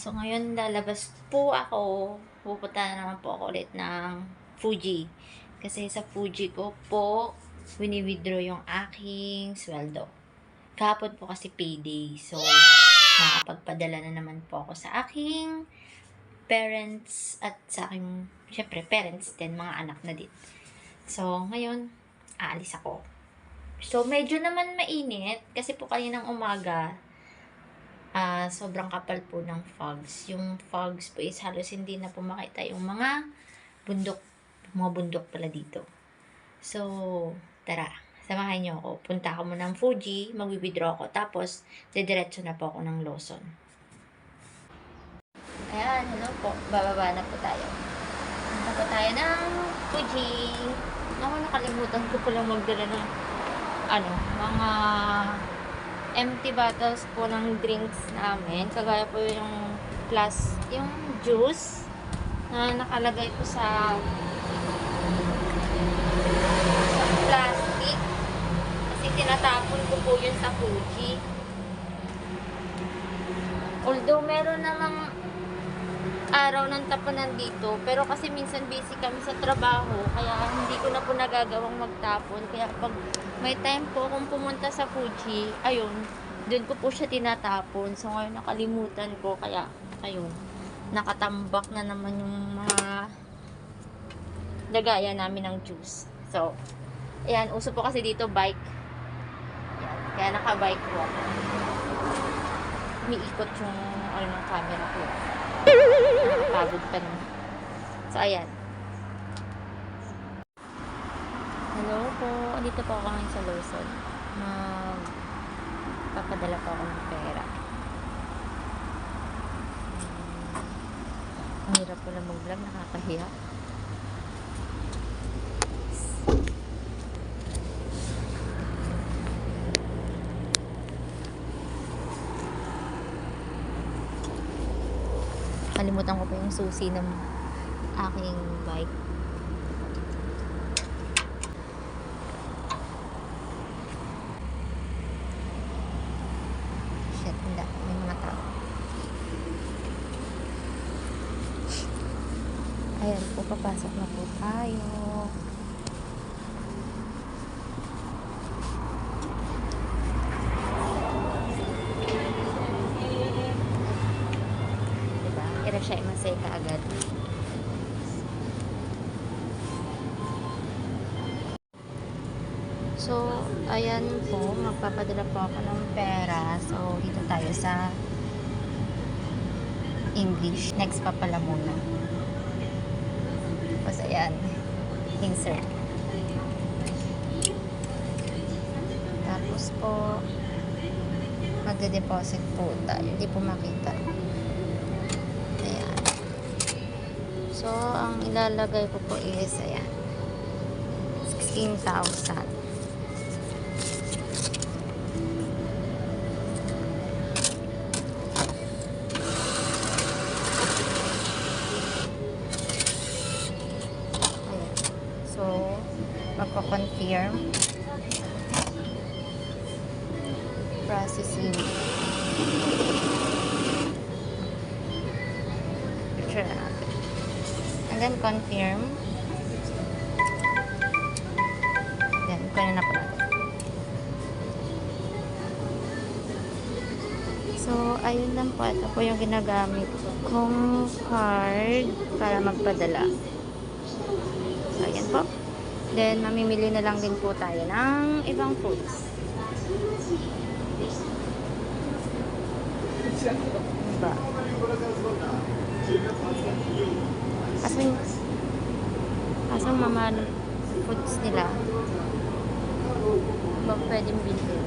So ngayon lalabas po ako. Pupunta na naman po ako ulit ng Fuji. Kasi sa Fuji ko po, wini-withdraw yung aking sweldo. Kahapon po kasi payday. So, makakapagpadala na naman po ako sa aking parents at sa aking, syempre, parents din, mga anak na din. So, ngayon, aalis ako. So, medyo naman mainit kasi po kaninang umaga, sobrang kapal po ng fogs. Yung fogs po is halos hindi na po makita yung mga bundok pala dito. So, tara, samahan niyo ako. Punta ako muna ng Fuji, mag-withdraw ako, tapos didiretso na po ako ng Lawson. Ayan, hello po. Bababa na po tayo. Punta po tayo ng Fuji. Ako, nakalimutan ko pala magdala ng mga empty bottles po ng drinks namin. Kagaya po yung juice na nakalagay po sa plastic. Kasi tinatapon ko po yun sa Fuji. Although meron namang araw ng tapunan dito, pero kasi minsan busy kami sa trabaho, kaya hindi ko na po nagagawang magtapon. Kaya pag may time po akong pumunta sa Fuji, ayun, dun ko po siya tinatapon. So ngayon nakalimutan ko, kaya ayun, nakatambak na naman yung mga lagayan namin ng juice. So, ayan, uso po kasi dito bike. Ayan, kaya naka-bike po ako. Umiikot yung ng camera ko. Nakapagod pa naman. So, ayan. Hello po. Andito po ako ngayon sa Lawson. Papadala po ako ng pera. Ang hirap po na mag-vlog. Nakakahiya. Kalimutan ko pa yung susi ng aking bike. Shit, hindi. May mga tao. Ayan po, papasok na po tayo. Siya masaya agad. So, ayan po, magpapadala po ako ng pera. So, dito tayo sa English. Next pa pala muna. Tapos, ayan, insert. Tapos po, magde-deposit po tayo. Hindi po makita. So, ang ilalagay ko po is, ayan, 16,000. Ayan. So, magko-confirm. Processing. Picture na natin. And then confirm. Then, kanya na po natin. So, ayun lang po. Ito po yung ginagamit kong card para magpadala. So, ayan po. Then, mamimili na lang din po tayo ng ibang foods. Diba? Kasang mamahal foods nila. Ba pwedeng bilhin?